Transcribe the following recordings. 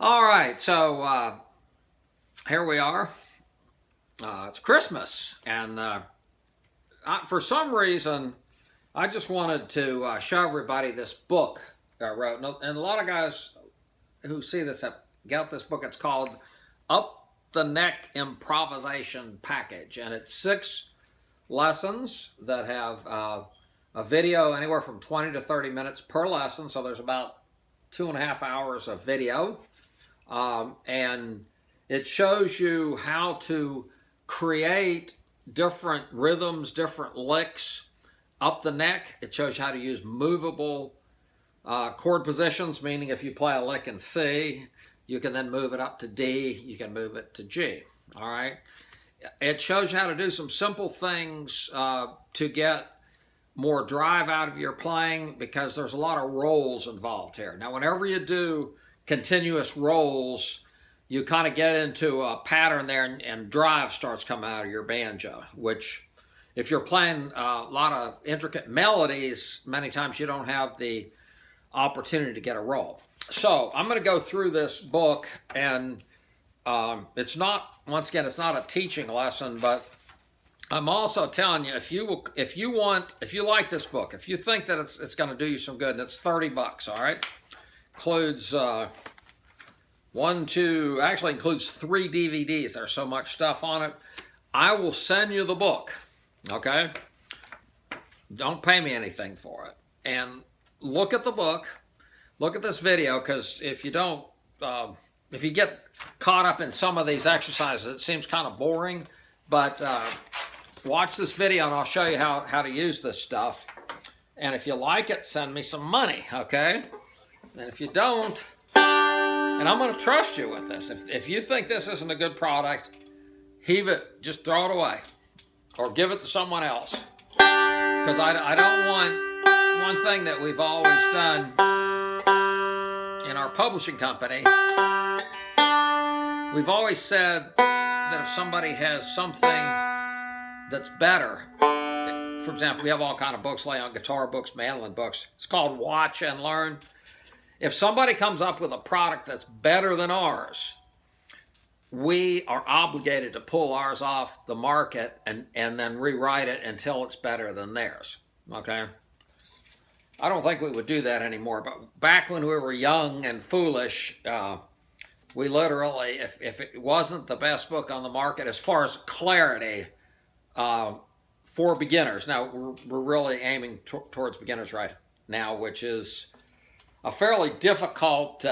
All right, so here we are. It's Christmas, and for some reason, I just wanted to show everybody this book I wrote. And a lot of guys who see this have got this book. It's called Up the Neck Improvisation Package, and it's 6 lessons that have a video anywhere from 20 to 30 minutes per lesson. So there's about 2.5 hours of video. And it shows you how to create different rhythms, different licks up the neck. It shows you how to use movable chord positions, meaning if you play a lick in C, you can then move it up to D, you can move it to G. All right. It shows you how to do some simple things to get more drive out of your playing, because there's a lot of rolls involved here. Now, whenever you do continuous rolls, you kind of get into a pattern there, and drive starts coming out of your banjo, which if you're playing a lot of intricate melodies, many times you don't have the opportunity to get a roll. So I'm going to go through this book, and it's not, once again, it's not a teaching lesson, but I'm also telling you, if you like this book, if you think that it's going to do you some good, and it's $30, all right? Includes includes 3 DVDs. There's so much stuff on it. I will send you the book, okay? Don't pay me anything for it. And look at the book, look at this video, because if you don't, if you get caught up in some of these exercises, it seems kind of boring, but watch this video and I'll show you how to use this stuff. And if you like it, send me some money, okay? And if you don't, and I'm going to trust you with this, if you think this isn't a good product, heave it, just throw it away, or give it to someone else. Because I don't want, one thing that we've always done in our publishing company, we've always said that if somebody has something that's better, for example, we have all kind of books, lay on guitar books, mandolin books. It's called Watch and Learn. If somebody comes up with a product that's better than ours, we are obligated to pull ours off the market and then rewrite it until it's better than theirs, okay? I don't think we would do that anymore, but back when we were young and foolish, we literally, if it wasn't the best book on the market as far as clarity for beginners, now we're really aiming towards beginners right now, which is a fairly difficult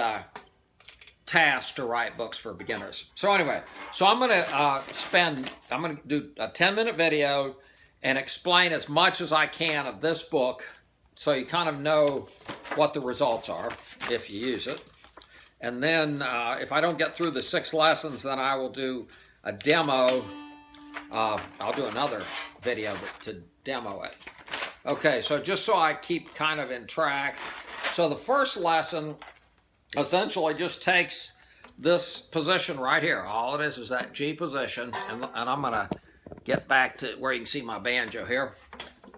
task to write books for beginners. So anyway, so I'm going to do a 10-minute video and explain as much as I can of this book, so you kind of know what the results are if you use it. And then if I don't get through the 6 lessons, then I will do a demo. I'll do another video to demo it. Okay, so just so I keep kind of in track. So the first lesson essentially just takes this position right here. All it is that G position, and I'm going to get back to where you can see my banjo here.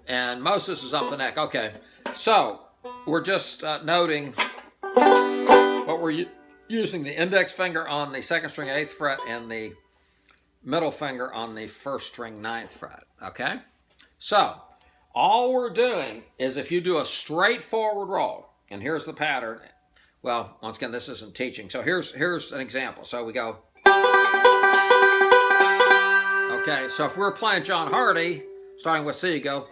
And most of this is up the neck. Okay, so we're just noting what we're using the index finger on the 2nd string 8th fret and the middle finger on the 1st string 9th fret, okay? So all we're doing is, if you do a straightforward roll, and here's the pattern. Well, once again, this isn't teaching. So here's an example. So we go. Okay, so if we're playing John Hardy, starting with C, you go.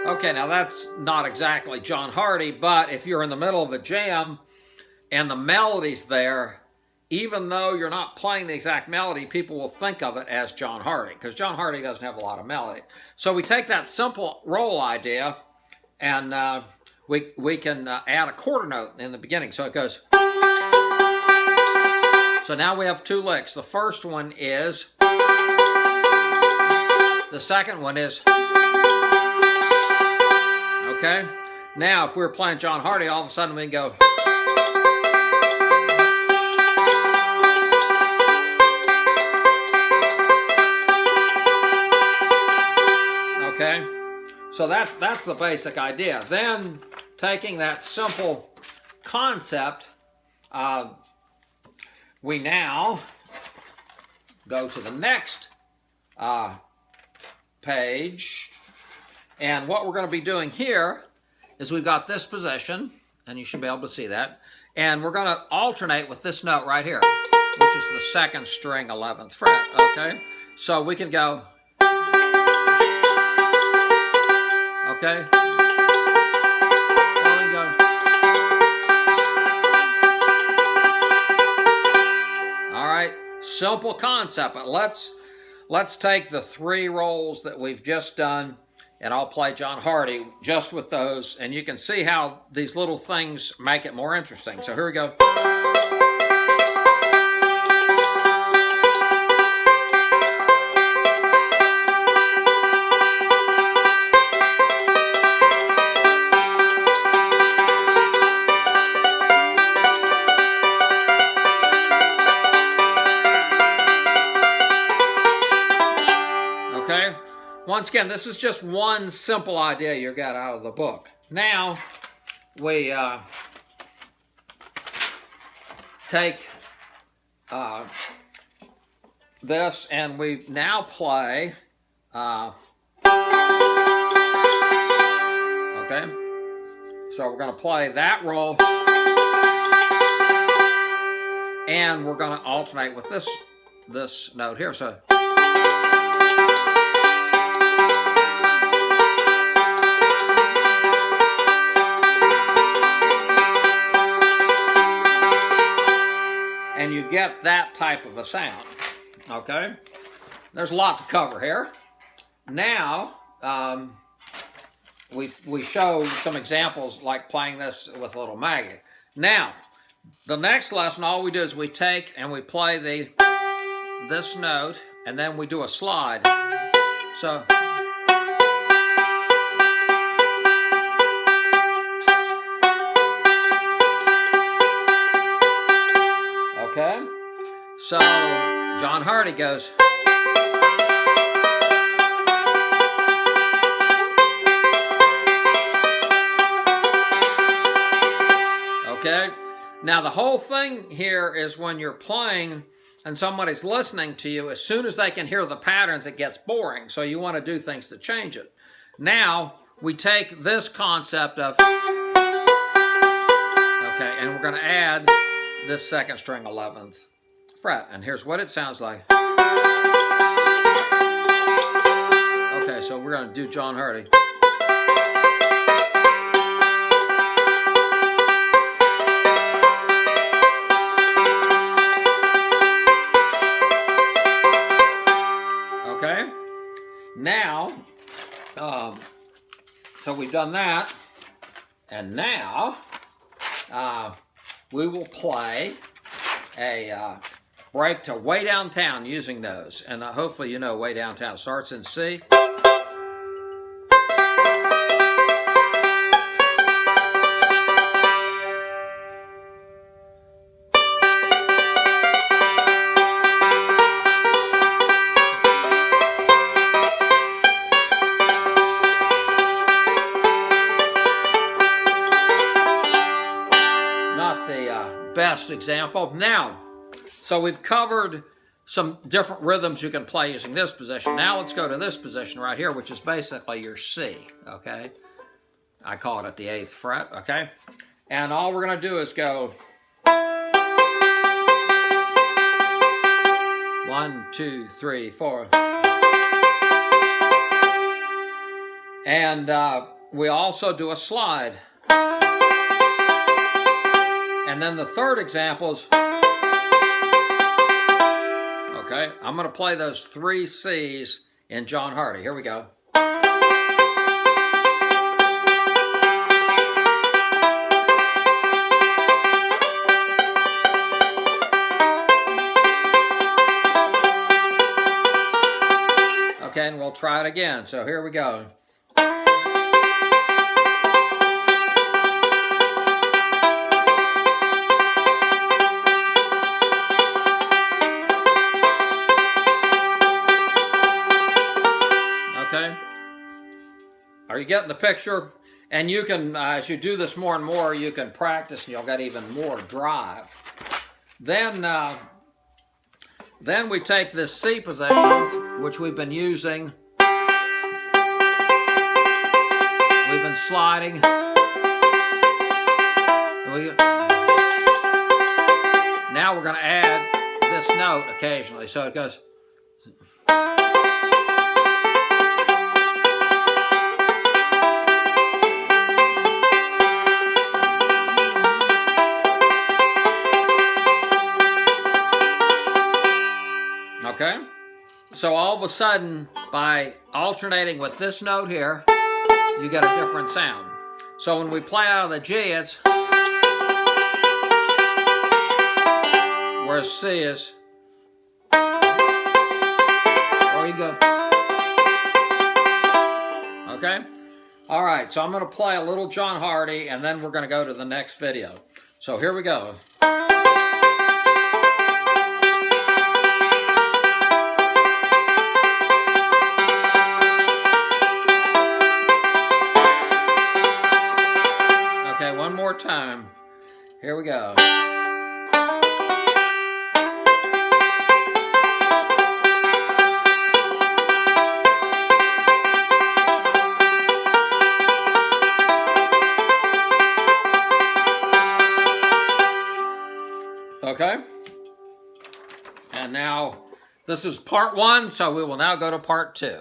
Okay, now that's not exactly John Hardy, but if you're in the middle of a jam and the melody's there, even though you're not playing the exact melody, people will think of it as John Hardy, because John Hardy doesn't have a lot of melody. So we take that simple roll idea, and we can add a quarter note in the beginning. So it goes. So now we have 2 licks. The first one is. The second one is. Okay? Now, if we were playing John Hardy, all of a sudden we can go. Okay, so that's the basic idea. Then taking that simple concept, we now go to the next page, and what we're going to be doing here is we've got this position, and you should be able to see that, and we're going to alternate with this note right here, which is the 2nd string 11th fret. Okay, so we can go, okay, there we go. All right, simple concept, but let's take the 3 rolls that we've just done, and I'll play John Hardy just with those, and you can see how these little things make it more interesting. So here we go. Okay, once again, this is just one simple idea you got out of the book. Now, we take this, and we now play, okay, so we're going to play that roll, and we're going to alternate with this note here. So and you get that type of a sound. Okay, there's a lot to cover here. Now we show some examples like playing this with Little Maggie. Now the next lesson, all we do is we take and we play this note, and then we do a slide. So okay, so John Hardy goes. Okay, now the whole thing here is when you're playing and somebody's listening to you, as soon as they can hear the patterns, it gets boring. So you want to do things to change it. Now we take this concept of, okay, and we're going to add this 2nd string 11th fret, and here's what it sounds like. Okay, so we're going to do John Hardy. Okay, now, so we've done that, and now we will play a break to Way Downtown using those. And hopefully you know Way Downtown starts in C. Not the best example. Now, so we've covered some different rhythms you can play using this position. Now let's go to this position right here, which is basically your C, okay? I call it at the 8th fret, okay? And all we're going to do is go 1, 2, 3, 4. And we also do a slide. And then the third example is, okay, I'm going to play those 3 C's in John Hardy. Here we go. Okay, and we'll try it again. So here we go. Okay, Are you getting the picture? And you can, as you do this more and more, you can practice and you'll get even more drive. Then we take this C position, which we've been using. We've been sliding. Now we're going to add this note occasionally. So it goes. Okay? So all of a sudden, by alternating with this note here, you get a different sound. So when we play out of the G, it's whereas C is, or you go, okay? All right, so I'm going to play a little John Hardy, and then we're going to go to the next video. So here we go. Okay, one more time. Here we go. Okay? And now, this is part 1, so we will now go to part 2.